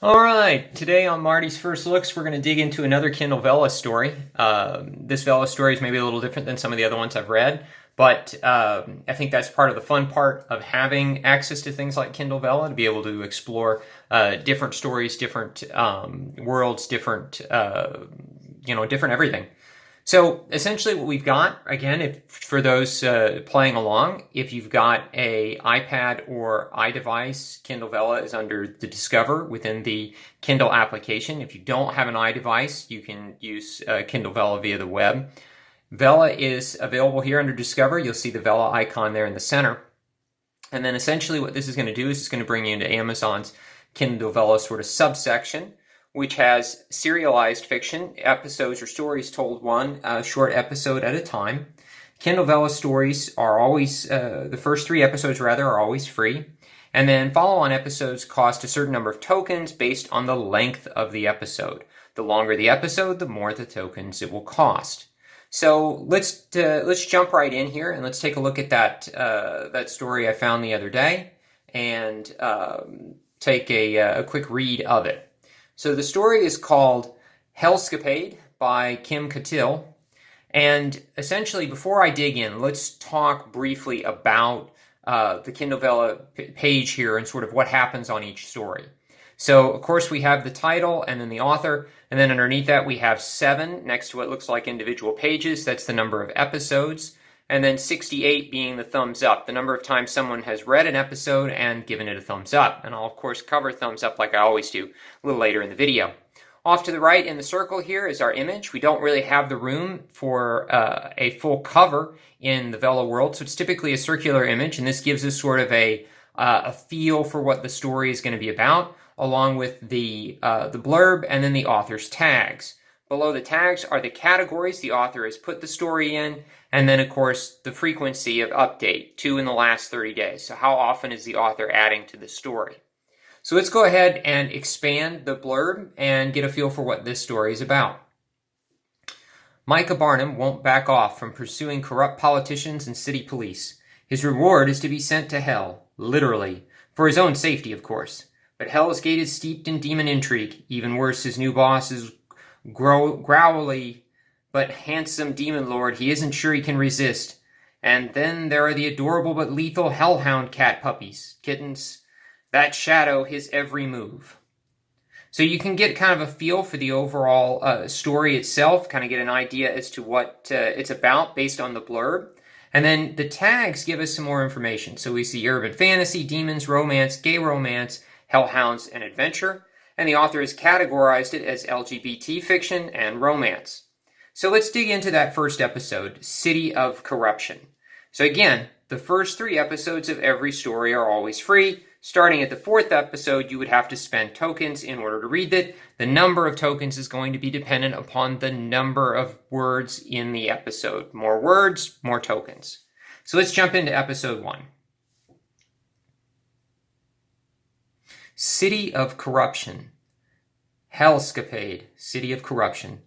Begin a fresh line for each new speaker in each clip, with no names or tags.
All right, today on Marty's First Looks, we're going to dig into another Kindle Vella story. This Vella story is maybe a little different than some of the other ones I've read, but I think that's part of the fun part of having access to things like Kindle Vella, to be able to explore different stories, different worlds, different, different everything. So essentially what we've got, again, if for those playing along, if you've got a iPad or iDevice, Kindle Vella is under the Discover within the Kindle application. If you don't have an iDevice, you can use Kindle Vella via the web. Vella is available here under Discover. You'll see the Vella icon there in the center. And then essentially what this is going to do is it's going to bring you into Amazon's Kindle Vella sort of subsection, which has serialized fiction, episodes or stories told one short episode at a time. Kindle Vella stories are always, the first 3 episodes rather, are always free. And then follow-on episodes cost a certain number of tokens based on the length of the episode. The longer the episode, the more the tokens it will cost. So let's jump right in here and let's take a look at that story I found the other day and take a quick read of it. So the story is called Hellscapade by Katil. And essentially, before I dig in, let's talk briefly about the Kindle Vella page here and sort of what happens on each story. So, of course, we have the title and then the author, and then underneath that we have 7 next to what looks like individual pages. That's the number of episodes. And then 68 being the thumbs up, the number of times someone has read an episode and given it a thumbs up. And I'll, of course, cover thumbs up like I always do a little later in the video. Off to the right in the circle here is our image. We don't really have the room for a full cover in the Vella world, so it's typically a circular image, and this gives us sort of a feel for what the story is going to be about, along with the blurb and then the author's tags. Below the tags are the categories the author has put the story in, and then, of course, the frequency of update, 2 in the last 30 days. So how often is the author adding to the story? So let's go ahead and expand the blurb and get a feel for what this story is about. Micah Barnum won't back off from pursuing corrupt politicians and city police. His reward is to be sent to hell, literally, for his own safety, of course. But Hellsgate is steeped in demon intrigue. Even worse, his new boss is growly but handsome demon lord he isn't sure he can resist. And then there are the adorable but lethal hellhound cat puppies, kittens, that shadow his every move. So you can get kind of a feel for the overall story itself, kind of get an idea as to what it's about based on the blurb. And then the tags give us some more information. So we see urban fantasy, demons, romance, gay romance, hellhounds, and adventure. And the author has categorized it as LGBT fiction and romance. So let's dig into that first episode, City of Corruption. So again, the first 3 episodes of every story are always free. Starting at the 4th episode, you would have to spend tokens in order to read it. The number of tokens is going to be dependent upon the number of words in the episode. More words, more tokens. So let's jump into episode 1. City of Corruption. Hellscapade, City of Corruption.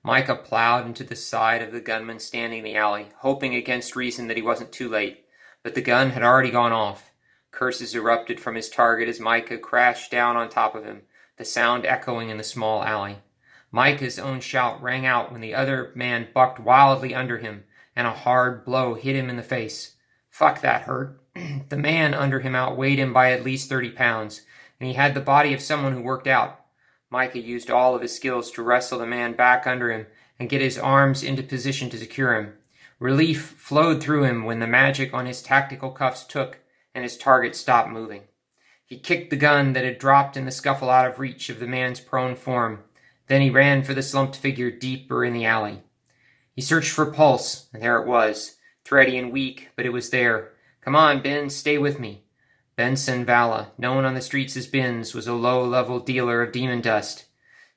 Micah plowed into the side of the gunman standing in the alley, hoping against reason that he wasn't too late. But the gun had already gone off. Curses erupted from his target as Micah crashed down on top of him, the sound echoing in the small alley. Micah's own shout rang out when the other man bucked wildly under him, and a hard blow hit him in the face. Fuck, that hurt. The man under him outweighed him by at least 30 pounds, and he had the body of someone who worked out. Micah used all of his skills to wrestle the man back under him and get his arms into position to secure him. Relief flowed through him when the magic on his tactical cuffs took and his target stopped moving. He kicked the gun that had dropped in the scuffle out of reach of the man's prone form. Then he ran for the slumped figure deeper in the alley. He searched for pulse, and there it was, thready and weak, but it was there. Come on, Ben, stay with me. Benson Valla, known on the streets as Bins, was a low-level dealer of demon dust.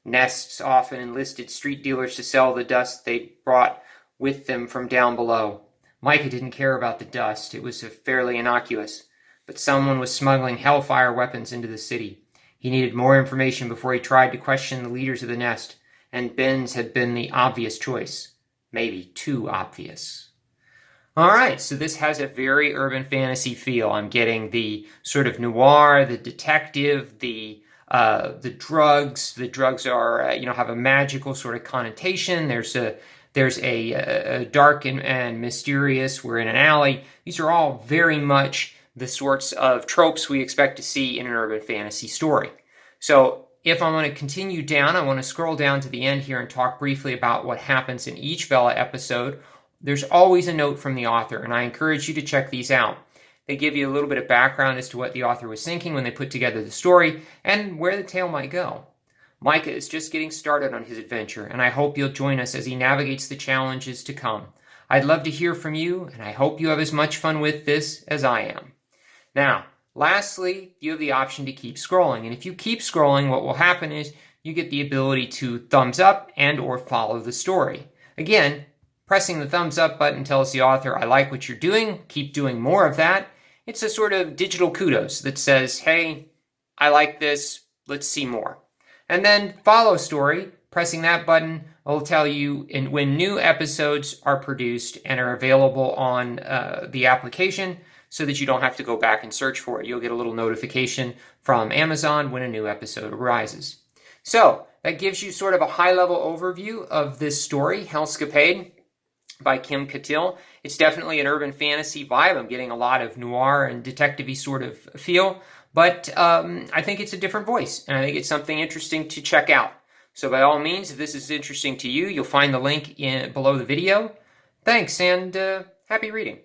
Nests often enlisted street dealers to sell the dust they brought with them from down below. Micah didn't care about the dust. It was fairly innocuous. But someone was smuggling hellfire weapons into the city. He needed more information before he tried to question the leaders of the nest, and Ben's had been the obvious choice. Maybe too obvious. All right, so this has a very urban fantasy feel. I'm getting the sort of noir, the detective, the The drugs are, have a magical sort of connotation. There's a dark and mysterious. We're in an alley. These are all very much the sorts of tropes we expect to see in an urban fantasy story. So if I want to continue down, I want to scroll down to the end here and talk briefly about what happens in each Vella episode. There's always a note from the author, and I encourage you to check these out. They give you a little bit of background as to what the author was thinking when they put together the story and where the tale might go. Micah is just getting started on his adventure, and I hope you'll join us as he navigates the challenges to come. I'd love to hear from you, and I hope you have as much fun with this as I am. Now, lastly, you have the option to keep scrolling, and if you keep scrolling, what will happen is you get the ability to thumbs up and or follow the story. Again, pressing the thumbs up button tells the author, I like what you're doing, keep doing more of that. It's a sort of digital kudos that says, hey, I like this, let's see more. And then follow story, pressing that button will tell you when new episodes are produced and are available on the application so that you don't have to go back and search for it. You'll get a little notification from Amazon when a new episode arises. So that gives you sort of a high-level overview of this story, Hellscapade by Kim Katil. It's definitely an urban fantasy vibe. I'm getting a lot of noir and detective-y sort of feel. But I think it's a different voice, and I think it's something interesting to check out. So by all means, if this is interesting to you, you'll find the link below the video. Thanks, and happy reading.